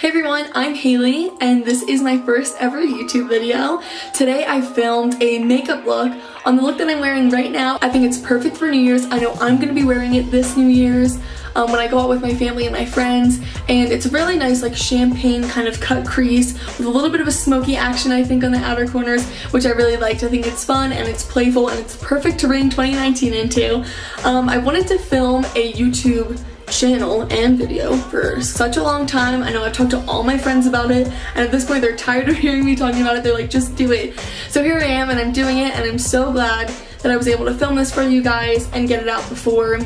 Hey everyone, I'm Haley and this is my first ever YouTube video. Today I filmed a makeup look on the look that I'm wearing right now. I think it's perfect for New Year's. I know I'm going to be wearing it this New Year's when I go out with my family and my friends, and it's a really nice like champagne kind of cut crease with a little bit of a smoky action I think on the outer corners, which I really liked. I think it's fun and it's playful and it's perfect to bring 2019 into. I wanted to film a YouTube channel and video for such a long time. I know I've talked to all my friends about it, and at this point they're tired of hearing me talking about it. They're like, just do it. So here I am and I'm doing it, and I'm so glad that I was able to film this for you guys and get it out before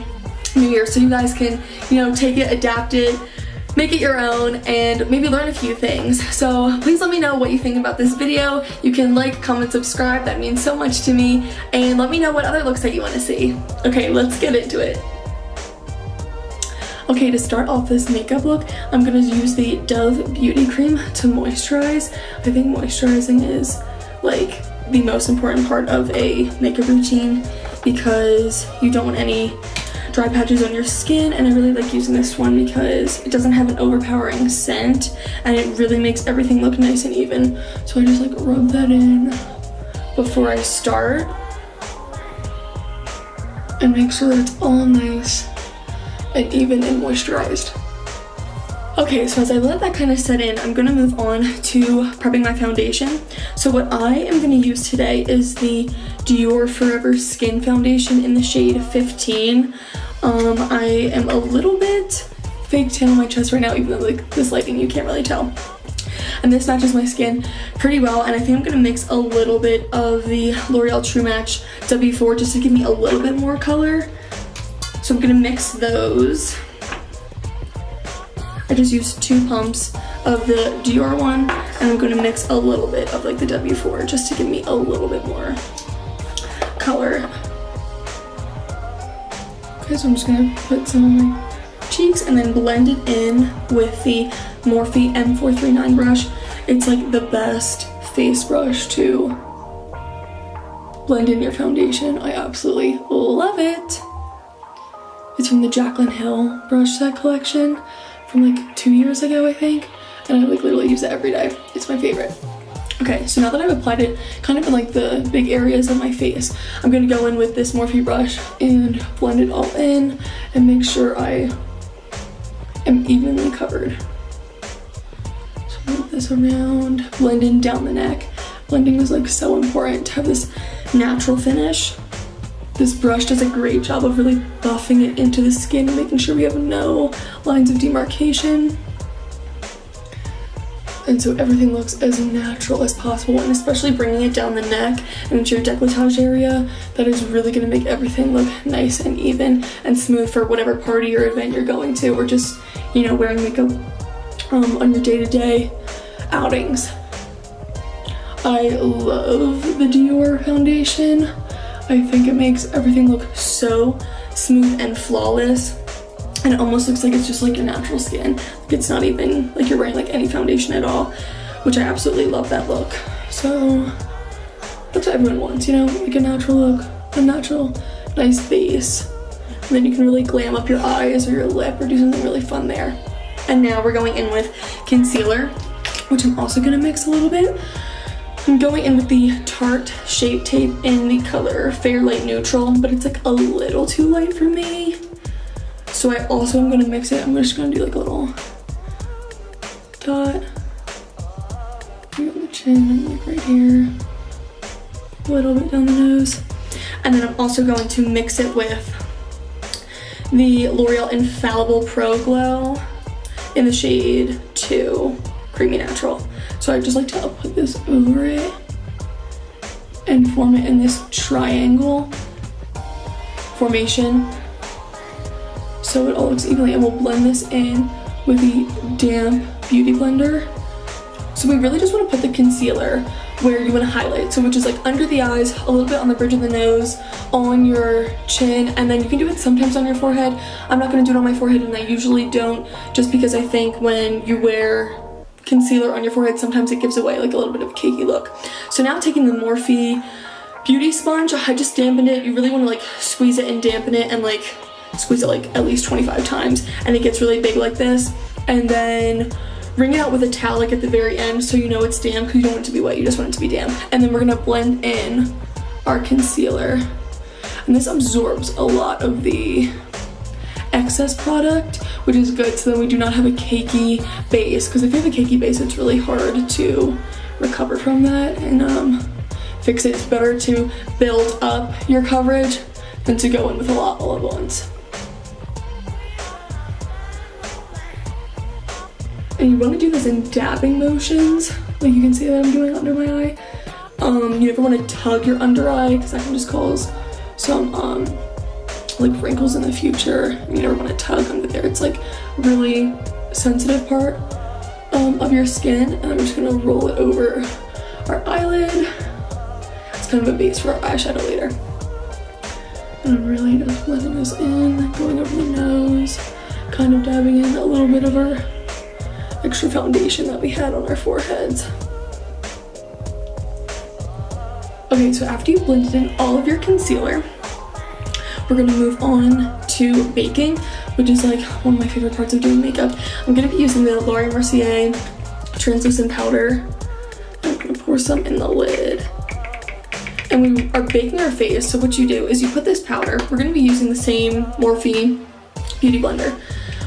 New Year so you guys can, you know, take it, adapt it, make it your own, and maybe learn a few things. So please let me know what you think about this video. You can like, comment, subscribe. That means so much to me, and let me know what other looks that you want to see. Okay, let's get into it. Okay, to start off this makeup look, I'm going to use the Dove Beauty Cream to moisturize. I think moisturizing is like the most important part of a makeup routine because you don't want any dry patches on your skin, and I really like using this one because it doesn't have an overpowering scent and it really makes everything look nice and even. So I just like rub that in before I start and make sure that it's all nice and even and moisturized. Okay, so as I let that kind of set in, I'm gonna move on to prepping my foundation. So what I am gonna use today is the Dior Forever Skin Foundation in the shade 15. I am a little bit fake tan on my chest right now, even though like this lighting you can't really tell. And this matches my skin pretty well, and I think I'm gonna mix a little bit of the L'Oreal True Match W4 just to give me a little bit more color. So I'm gonna mix those. I just used 2 pumps of the Dior one, and I'm gonna mix a little bit of like the W4 just to give me a little bit more color. Okay, so I'm just gonna put some on my cheeks and then blend it in with the Morphe M439 brush. It's like the best face brush to blend in your foundation. I absolutely love it. It's from the Jaclyn Hill brush set collection from like 2 years ago, I think. And I like literally use it every day. It's my favorite. Okay, so now that I've applied it kind of in like the big areas of my face, I'm gonna go in with this Morphe brush and blend it all in and make sure I am evenly covered. So move this around, blend in down the neck. Blending is like so important to have this natural finish. This brush does a great job of really buffing it into the skin and making sure we have no lines of demarcation. And so everything looks as natural as possible, and especially bringing it down the neck and into your décolletage area, that is really gonna make everything look nice and even and smooth for whatever party or event you're going to, or just, you know, wearing makeup on your day-to-day outings. I love the Dior foundation. I think it makes everything look so smooth and flawless, and it almost looks like it's just like your natural skin. Like it's not even like you're wearing like any foundation at all, which I absolutely love that look. So that's what everyone wants, you know, like a natural look, a natural nice base, and then you can really glam up your eyes or your lip or do something really fun there. And now we're going in with concealer, which I'm also gonna mix a little bit. I'm going in with the Tarte Shape Tape in the color Fair Light Neutral, but it's like a little too light for me. So I also am gonna mix it. I'm just gonna do like a little dot here on the chin and like right here, a little bit down the nose. And then I'm also going to mix it with the L'Oreal Infallible Pro Glow in the shade 2 Creamy Natural. So I just like to put this over it and form it in this triangle formation so it all looks evenly, and we'll blend this in with the damp beauty blender. So we really just want to put the concealer where you want to highlight, so which is like under the eyes, a little bit on the bridge of the nose, on your chin, and then you can do it sometimes on your forehead. I'm not going to do it on my forehead, and I usually don't, just because I think when you wear concealer on your forehead, sometimes it gives away like a little bit of a cakey look. So now taking the Morphe beauty sponge, I just dampened it. You really want to like squeeze it and dampen it and like squeeze it like at least 25 times, and it gets really big like this. And then wring it out with a towel like at the very end so you know it's damp, because you don't want it to be wet, you just want it to be damp. And then we're gonna blend in our concealer. And this absorbs a lot of the excess product, which is good, so then we do not have a cakey base, because if you have a cakey base, it's really hard to recover from that and fix it. It's better to build up your coverage than to go in with a lot all at once. And you want to do this in dabbing motions, like you can see that I'm doing under my eye. You never want to tug your under eye, because that can just cause some like wrinkles in the future. You never want to tug under there. It's like a really sensitive part of your skin. And I'm just gonna roll it over our eyelid. It's kind of a base for our eyeshadow later. And I'm really just blending this in, going over the nose, kind of dabbing in a little bit of our extra foundation that we had on our foreheads. Okay, so after you've blended in all of your concealer, we're gonna move on to baking, which is like one of my favorite parts of doing makeup. I'm gonna be using the Mercier translucent powder. I'm gonna pour some in the lid. And we are baking our face, so what you do is you put this powder, we're gonna be using the same Morphe Beauty Blender.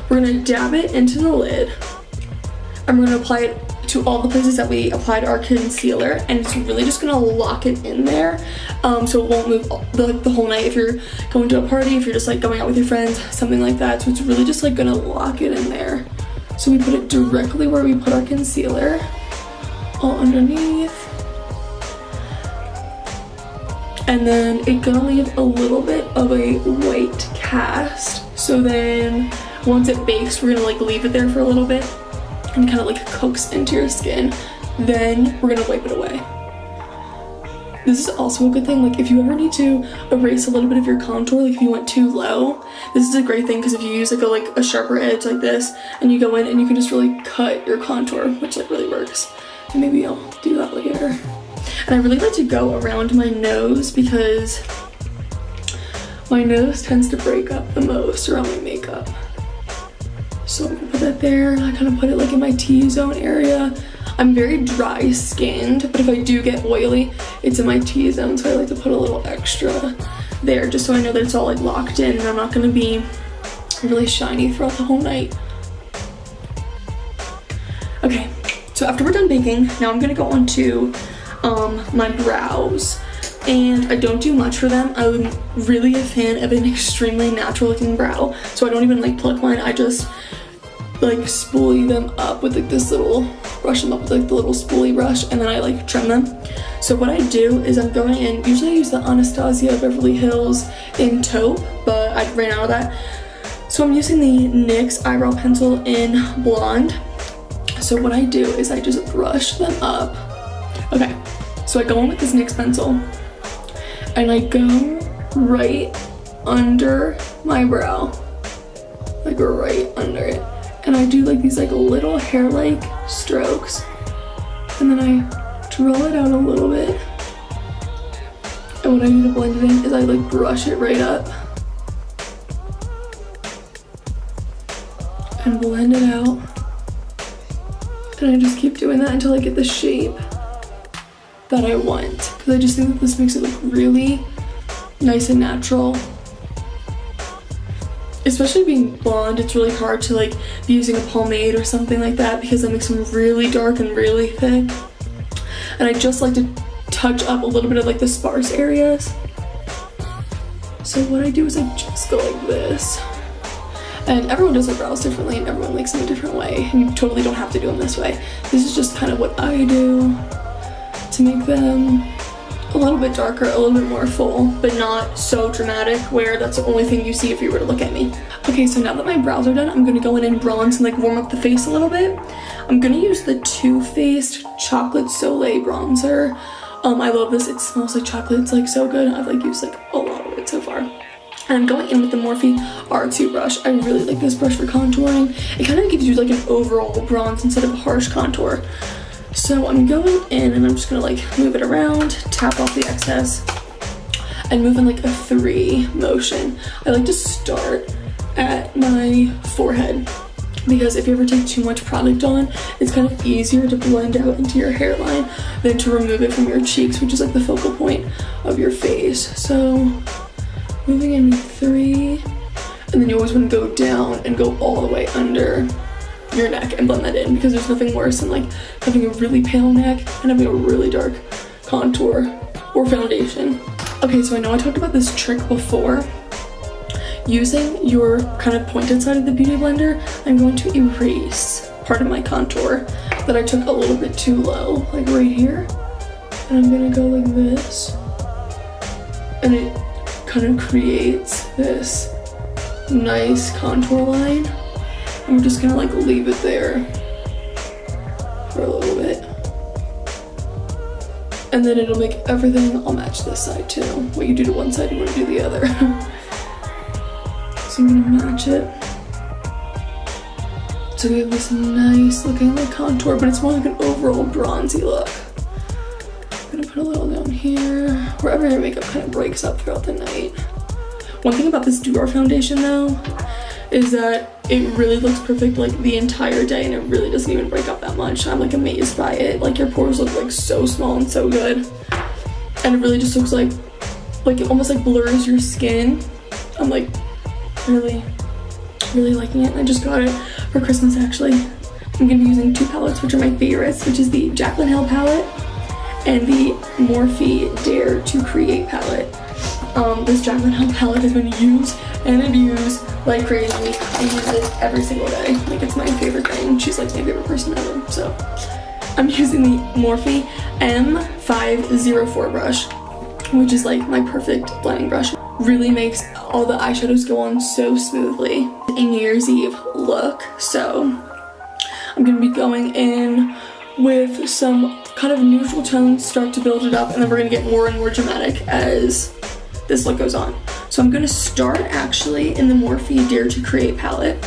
We're gonna dab it into the lid, and we're gonna apply it to all the places that we applied our concealer, and it's really just gonna lock it in there, so it won't move the whole night if you're going to a party, if you're just like going out with your friends, something like that. So it's really just like gonna lock it in there. So we put it directly where we put our concealer, all underneath, and then it's gonna leave a little bit of a white cast. So then once it bakes, we're gonna like leave it there for a little bit and kind of like cooks into your skin. Then we're gonna wipe it away. This is also a good thing, like if you ever need to erase a little bit of your contour, like if you went too low, this is a great thing, because if you use like a sharper edge like this, and you go in and you can just really cut your contour, which like really works. And maybe I'll do that later. And I really like to go around my nose, because my nose tends to break up the most around my makeup. So I'm gonna put that there. I kind of put it like in my T-zone area. I'm very dry skinned, but if I do get oily, it's in my T-zone, so I like to put a little extra there, just so I know that it's all like locked in and I'm not gonna be really shiny throughout the whole night. Okay, so after we're done baking, now I'm gonna go on to my brows. And I don't do much for them. I'm really a fan of an extremely natural looking brow, so I don't even like pluck mine. I just like spoolie them up with like this little, brush them up with like the little spoolie brush, and then I like trim them. So what I do is I'm going in, usually I use the Anastasia Beverly Hills in taupe, but I ran out of that. So I'm using the NYX eyebrow pencil in blonde. So what I do is I just brush them up. Okay, so I go in with this NYX pencil, and I go right under my brow, like right under it. And I do like these like little hair-like strokes. And then I draw it out a little bit. And what I do to blend it in is I like brush it right up. And blend it out. And I just keep doing that until I get the shape that I want, because I just think that this makes it look really nice and natural. Especially being blonde, it's really hard to like be using a pomade or something like that, because that makes them really dark and really thick. And I just like to touch up a little bit of like the sparse areas. So what I do is I just go like this. And everyone does their brows differently, and everyone likes them a different way. And you totally don't have to do them this way. This is just kind of what I do to make them a little bit darker, a little bit more full, but not so dramatic where that's the only thing you see if you were to look at me. Okay, so now that my brows are done, I'm gonna go in and bronze and like warm up the face a little bit. I'm gonna use the Too Faced Chocolate Soleil bronzer. I love this, it smells like chocolate, it's like so good. I've like used like a lot of it so far. And I'm going in with the Morphe R2 brush. I really like this brush for contouring. It kind of gives you like an overall bronze instead of a harsh contour. So I'm going in and I'm just gonna like move it around, tap off the excess, and move in like a 3 motion. I like to start at my forehead because if you ever take too much product on, it's kind of easier to blend out into your hairline than to remove it from your cheeks, which is like the focal point of your face. So moving in 3, and then you always want to go down and go all the way under your neck and blend that in, because there's nothing worse than like having a really pale neck and having a really dark contour or foundation. Okay, so I know I talked about this trick before. Using your kind of pointed side of the Beauty Blender, I'm going to erase part of my contour that I took a little bit too low, like right here. And I'm gonna go like this. And it kind of creates this nice contour line. And we're just gonna like leave it there for a little bit. And then it'll make everything all match this side too. What you do to one side, you wanna do the other. So I'm gonna match it. So we have this nice looking like contour, but it's more like an overall bronzy look. I'm gonna put a little down here, wherever your makeup kind of breaks up throughout the night. One thing about this Dior foundation though, is that it really looks perfect like the entire day, and it really doesn't even break up that much. I'm like amazed by it. Like your pores look like so small and so good. And it really just looks like it almost like blurs your skin. I'm like, really liking it. I just got it for Christmas actually. I'm gonna be using 2 palettes which are my favorites, which is the Jaclyn Hill palette and the Morphe Dare to Create palette. This Jaclyn Hill palette has been used and abused like crazy. I use it every single day. Like it's my favorite thing. She's like my favorite person ever. So I'm using the Morphe M504 brush, which is like my perfect blending brush. Really makes all the eyeshadows go on so smoothly. A New Year's Eve look, so I'm gonna be going in with some kind of neutral tones, start to build it up, and then we're gonna get more and more dramatic as this look goes on. So I'm gonna start actually in the Morphe Dare to Create palette.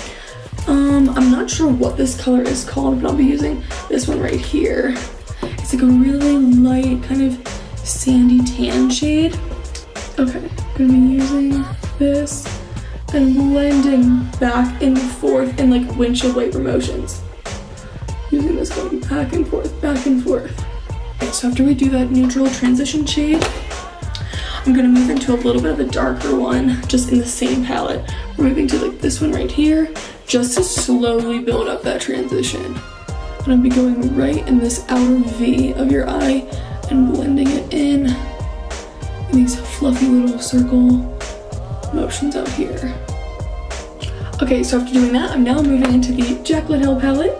I'm not sure what this color is called, but I'll be using this one right here. It's like a really light kind of sandy tan shade. Okay, I'm gonna be using this and blending back and forth in like windshield wiper motions. Using this going back and forth, back and forth. Okay, so after we do that neutral transition shade, I'm gonna move into a little bit of a darker one, just in the same palette. We're moving to like this one right here, just to slowly build up that transition. And I'll be going right in this outer V of your eye and blending it in these fluffy little circle motions out here. Okay, so after doing that, I'm now moving into the Jaclyn Hill palette,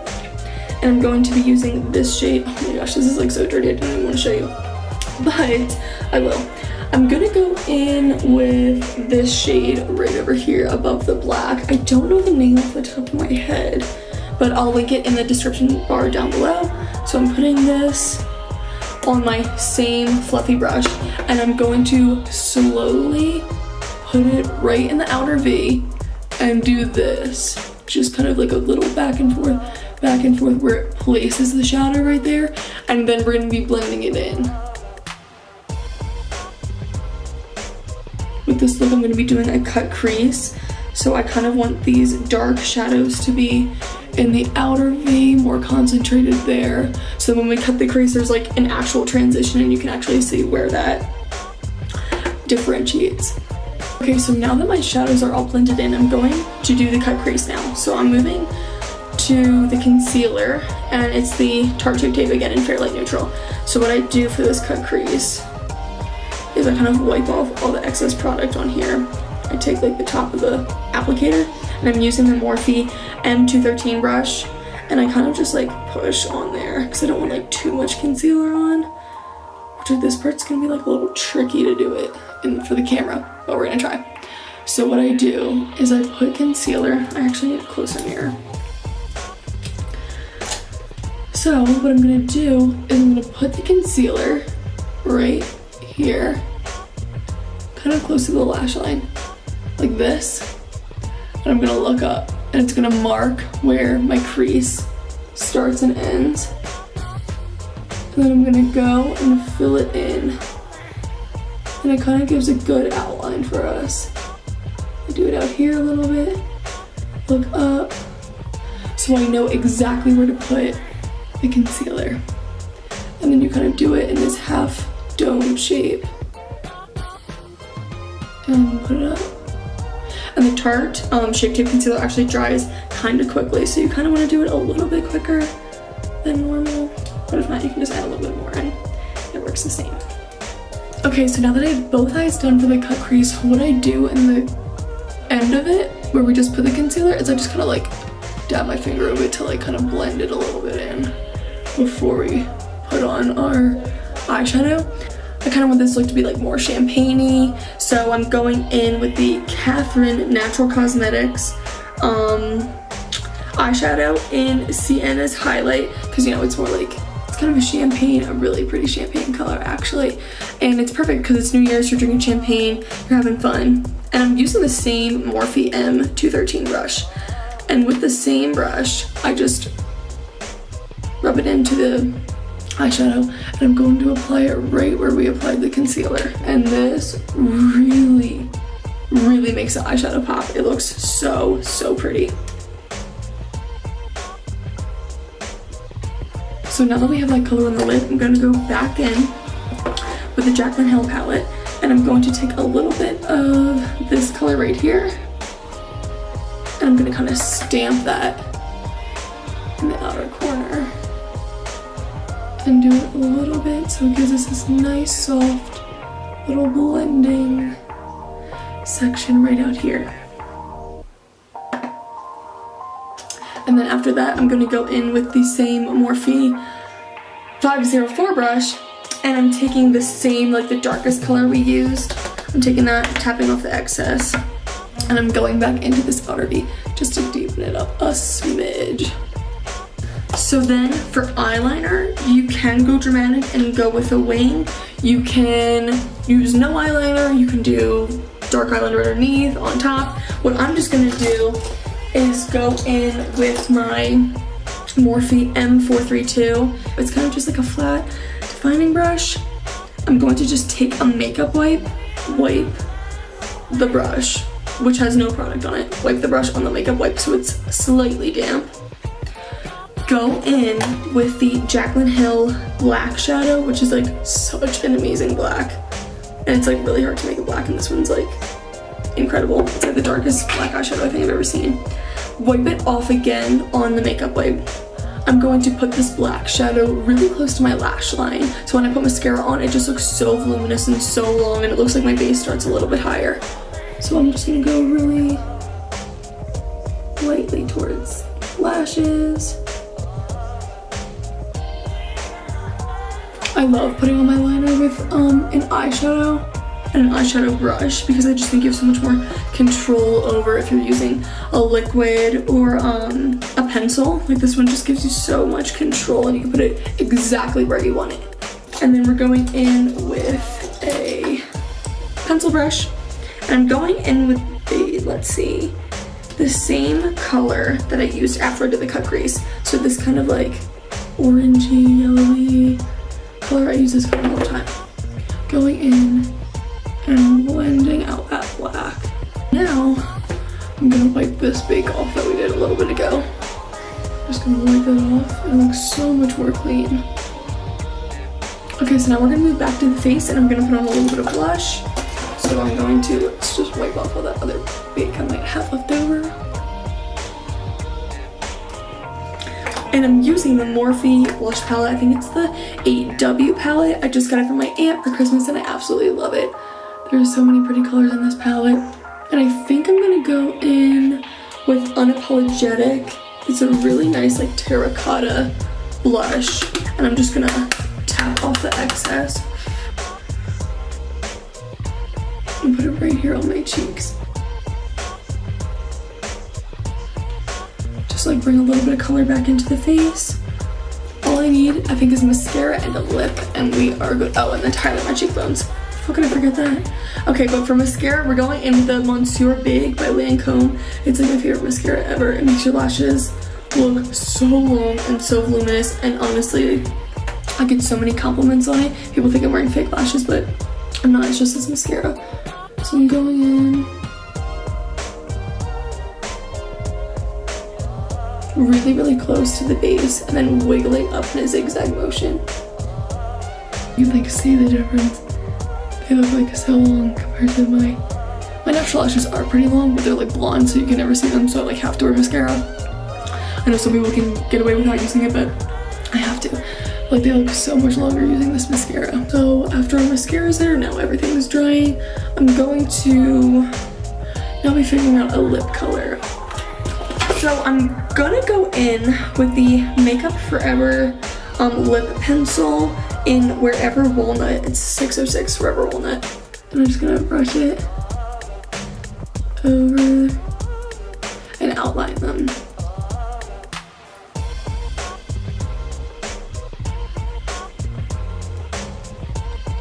and I'm going to be using this shade. Oh my gosh, this is like so dirty, I don't even want to show you, but I will. I'm gonna go in with this shade right over here above the black. I don't know the name off the top of my head, but I'll link it in the description bar down below. So I'm putting this on my same fluffy brush, and I'm going to slowly put it right in the outer V and do this. Just kind of like a little back and forth where it places the shadow right there, and then we're gonna be blending it in. With this look, I'm gonna be doing a cut crease. So I kind of want these dark shadows to be in the outer V, more concentrated there. So when we cut the crease, there's like an actual transition and you can actually see where that differentiates. Okay, so now that my shadows are all blended in, I'm going to do the cut crease now. So I'm moving to the concealer, and it's the Tarte tape again in Fair Light Neutral. So what I do for this cut crease is I kind of wipe off all the excess product on here. I take like the top of the applicator, and I'm using the Morphe M213 brush, and I kind of just like push on there because I don't want like too much concealer on. Which this part's gonna be like a little tricky to do it for the camera, but we're gonna try. So what I do is I put concealer. I actually need a closer mirror. So what I'm gonna do is I'm gonna put the concealer right here, kind of close to the lash line, like this. And I'm gonna look up, and it's gonna mark where my crease starts and ends. And then I'm gonna go and fill it in. And it kind of gives a good outline for us. I do it out here a little bit, look up. so I know exactly where to put the concealer. And then you kind of do it in this half dome shape. And put it up. And the Tarte Shape Tape Concealer actually dries kind of quickly, so you kind of want to do it a little bit quicker than normal. But if not, you can just add a little bit more and it works the same. Okay, so now that I have both eyes done for the cut crease, what I do in the end of it, where we just put the concealer, is I just kind of like dab my finger over it to like kind of blend it a little bit in before we put on our eyeshadow. I kind of want this look to be like more champagne-y, so I'm going in with the Catherine Natural Cosmetics eyeshadow in Sienna's Highlight, because you know it's more like, it's kind of a champagne, a really pretty champagne color actually, and it's perfect because it's New Year's, you're drinking champagne, you're having fun. And I'm using the same Morphe M213 brush, and with the same brush I just rub it into the eyeshadow, and I'm going to apply it right where we applied the concealer, and this really makes the eyeshadow pop. It looks so pretty. So now that we have like color on the lid, I'm going to go back in with the Jaclyn Hill palette, and I'm going to take a little bit of this color right here, and I'm going to kind of stamp that in the outer corner and do it a little bit so it gives us this nice soft little blending section right out here. And then after that, I'm gonna go in with the same Morphe 504 brush, and I'm taking the same, like the darkest color we used. I'm taking that, tapping off the excess, and I'm going back into this outer V just to deepen it up a smidge. So then for eyeliner, you can go dramatic and go with a wing. You can use no eyeliner, you can do dark eyeliner underneath, on top. What I'm just gonna do is go in with my Morphe M432. It's kind of just like a flat defining brush. I'm going to just take a makeup wipe the brush, which has no product on it. Wipe the brush on the makeup wipe so it's slightly damp. Go in with the Jaclyn Hill black shadow, which is like such an amazing black. And it's like really hard to make it black, and this one's like incredible. It's like the darkest black eyeshadow I think I've ever seen. Wipe it off again on the makeup wipe. I'm going to put this black shadow really close to my lash line, so when I put mascara on, it just looks so voluminous and so long, and it looks like my base starts a little bit higher. So I'm just gonna go really lightly towards lashes. I love putting on my liner with an eyeshadow and an eyeshadow brush, because I just think you have so much more control over if you're using a liquid or a pencil. Like this one just gives you so much control, and you can put it exactly where you want it. And then we're going in with a pencil brush, and I'm going in with the, let's see, the same color that I used after I did the cut crease. So this kind of like orangey, yellowy color, I use this color all the time. Going in and blending out that black. Now, I'm gonna wipe this bake off that we did a little bit ago. Just gonna wipe it off. It looks so much more clean. Okay, so now we're gonna move back to the face, and I'm gonna put on a little bit of blush. So I'm going to, let's just wipe off all that other bake I might have left over. And I'm using the Morphe blush palette. I think it's the 8W palette. I just got it from my aunt for Christmas, and I absolutely love it. There's so many pretty colors in this palette. And I think I'm gonna go in with Unapologetic. It's a really nice like terracotta blush. And I'm just gonna tap off the excess and put it right here on my cheeks. Just like bring a little bit of color back into the face. All I need, I think, is mascara and a lip, and we are good. Oh, and then highlight my cheekbones. How could I forget that? Okay, but for mascara, we're going in with the Monsieur Big by Lancome. It's like my favorite mascara ever. It makes your lashes look so long and so voluminous, and honestly, I get so many compliments on it. People think I'm wearing fake lashes, but I'm not. It's just this mascara. So I'm going in really, really close to the base and then wiggling up in a zigzag motion. You can like see the difference. They look like so long compared to my natural lashes are pretty long, but they're like blonde, so you can never see them, so I like have to wear mascara. I know some people can get away without using it, but I have to. Like they look so much longer using this mascara. So after our mascara's there, now everything's drying, I'm going to now be figuring out a lip color. So I'm gonna go in with the Makeup Forever lip pencil in Wherever Walnut. It's 606 Forever Walnut. And I'm just gonna brush it over and outline them.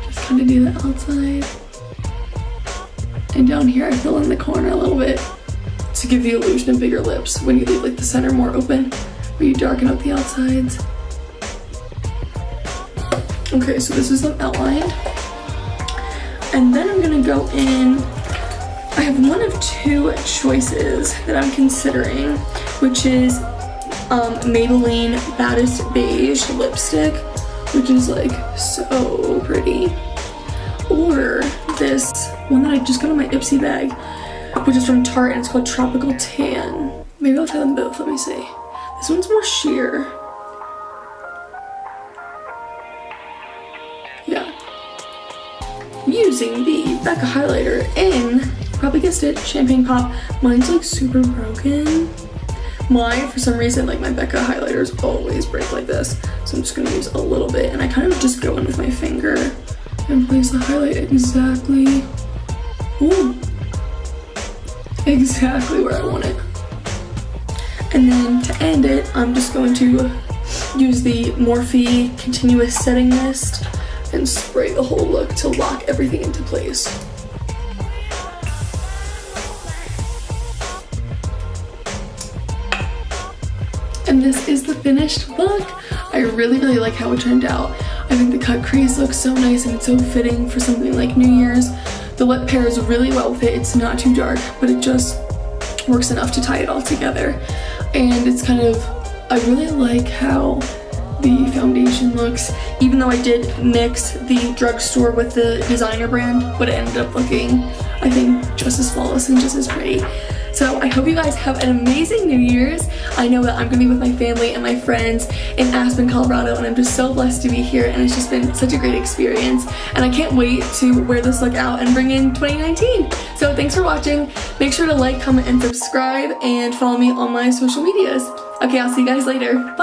Just kind of do the outside. And down here I fill in the corner a little bit to give the illusion of bigger lips when you leave like the center more open, where you darken up the outsides. Okay, so this is them outlined. And then I'm gonna go in, I have one of two choices that I'm considering, which is Maybelline Baddest Beige lipstick, which is like so pretty. Or this one that I just got in my Ipsy bag, which is from Tarte, and it's called Tropical Tan. Maybe I'll try them both, let me see. This one's more sheer. Yeah. Using the Becca highlighter in, you probably guessed it, Champagne Pop. Mine's like super broken. Mine, for some reason, like my Becca highlighters always break like this. So I'm just gonna use a little bit, and I kind of just go in with my finger and place the highlight exactly, ooh, exactly where I want it. And then to end it, I'm just going to use the Morphe Continuous Setting Mist and spray the whole look to lock everything into place. And this is the finished look. I really, really like how it turned out. I think the cut crease looks so nice and it's so fitting for something like New Year's. The lip pairs really well with it. It's not too dark, but it just works enough to tie it all together. And it's kind of, I really like how the foundation looks, even though I did mix the drugstore with the designer brand, but it ended up looking, I think, just as flawless and just as pretty. So I hope you guys have an amazing New Year's. I know that I'm gonna be with my family and my friends in Aspen, Colorado, and I'm just so blessed to be here, and it's just been such a great experience. And I can't wait to wear this look out and bring in 2019. So thanks for watching. Make sure to like, comment, and subscribe, and follow me on my social medias. Okay, I'll see you guys later. Bye.